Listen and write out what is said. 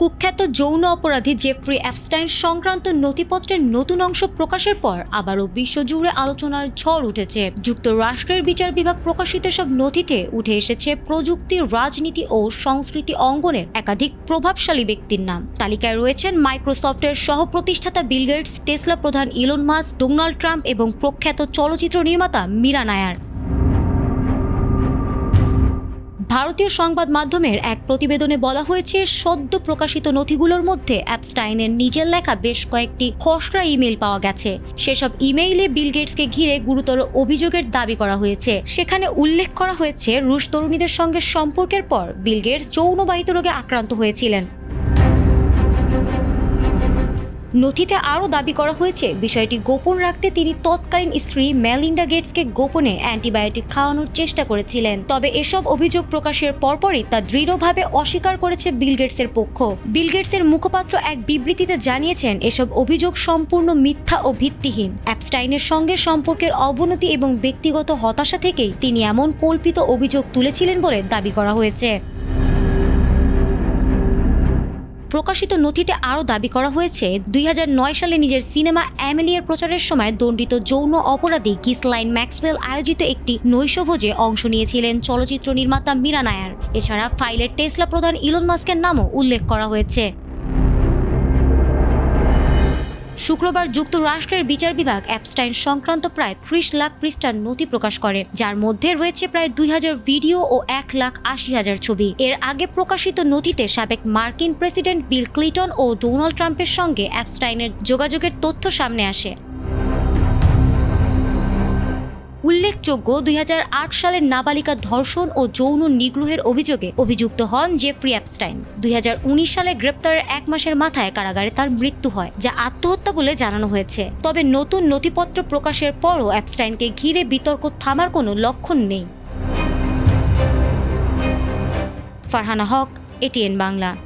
কুখ্যাত যৌন অপরাধী জেফ্রি এপস্টাইন সংক্রান্ত নথিপত্রের নতুন অংশ প্রকাশের পর আবারও বিশ্বজুড়ে আলোচনার ঝড় উঠেছে। যুক্তরাষ্ট্রের বিচার বিভাগ প্রকাশিত সব নথিতে উঠে এসেছে প্রযুক্তি, রাজনীতি ও সংস্কৃতি অঙ্গনের একাধিক প্রভাবশালী ব্যক্তির নাম। তালিকায় রয়েছেন মাইক্রোসফটের সহ-প্রতিষ্ঠাতা বিল গেটস, টেসলা প্রধান ইলন মাস্ক, ডোনাল্ড ট্রাম্প এবং প্রখ্যাত চলচ্চিত্র নির্মাতা মীরা নায়ার। ভারতীয় সংবাদ মাধ্যমের এক প্রতিবেদনে বলা হয়েছে, সদ্য প্রকাশিত নথিগুলোর মধ্যে এপস্টাইনের নিজের লেখা বেশ কয়েকটি খসড়া ইমেল পাওয়া গেছে। সেসব ইমেইলে বিল গেটসকে ঘিরে গুরুতর অভিযোগের দাবি করা হয়েছে। সেখানে উল্লেখ করা হয়েছে, রুশ তরুণীদের সঙ্গে সম্পর্কের পর বিল গেটস যৌনবাহিত রোগে আক্রান্ত হয়েছিলেন। নথিতে আরও দাবি করা হয়েছে, বিষয়টি গোপন রাখতে তিনি তৎকালীন স্ত্রী মেলিন্ডা গেটসকে গোপনে অ্যান্টিবায়োটিক খাওয়ানোর চেষ্টা করেছিলেন। তবে এসব অভিযোগ প্রকাশের পরপরই তা দৃঢ়ভাবে অস্বীকার করেছে বিল গেটসের পক্ষ। বিল গেটসের মুখপাত্র এক বিবৃতিতে জানিয়েছেন, এসব অভিযোগ সম্পূর্ণ মিথ্যা ও ভিত্তিহীন। এপস্টাইনের সঙ্গে সম্পর্কের অবনতি এবং ব্যক্তিগত হতাশা থেকেই তিনি এমন কল্পিত অভিযোগ তুলেছিলেন বলে দাবি করা হয়েছে। প্রকাশিত নথিতে আরও দাবি করা হয়েছে, 2009 সালে নিজের সিনেমা অ্যামেলিয়ার প্রচারের সময় দণ্ডিত যৌন অপরাধী গিসলাইন ম্যাক্সওয়েল আয়োজিত একটি নৈশভোজে অংশ নিয়েছিলেন চলচ্চিত্র নির্মাতা মীরা নায়ার। এছাড়া ফাইলের টেসলা প্রধান ইলন মাস্কের নামও উল্লেখ করা হয়েছে। শুক্রবার যুক্তরাষ্ট্রের বিচার বিভাগ এপস্টাইন সংক্রান্ত প্রায় 30 লাখ পৃষ্ঠার নথি প্রকাশ করে, যার মধ্যে রয়েছে প্রায় 2000 ভিডিও ও 1,80,000 ছবি। এর আগে প্রকাশিত নথিতে সাবেক মার্কিন প্রেসিডেন্ট বিল ক্লিন্টন ও ডোনাল্ড ট্রাম্পের সঙ্গে এপস্টাইনের যোগাযোগের তথ্য সামনে আসে। উল্লেখযোগ্য, 2008 সালের নাবালিকা ধর্ষণ ও যৌন নিগ্রহের অভিযোগে অভিযুক্ত হন জেফ্রি এপস্টাইন। 2019 সালে গ্রেপ্তারের 1 মাসের মাথায় কারাগারে তার মৃত্যু হয়, যা আত্মহত্যা বলে জানানো হয়েছে। তবে নতুন নথিপত্র প্রকাশের পরও এপস্টাইনকে ঘিরে বিতর্ক থামার কোনো লক্ষণ নেই। ফারহানা হক, ATN বাংলা।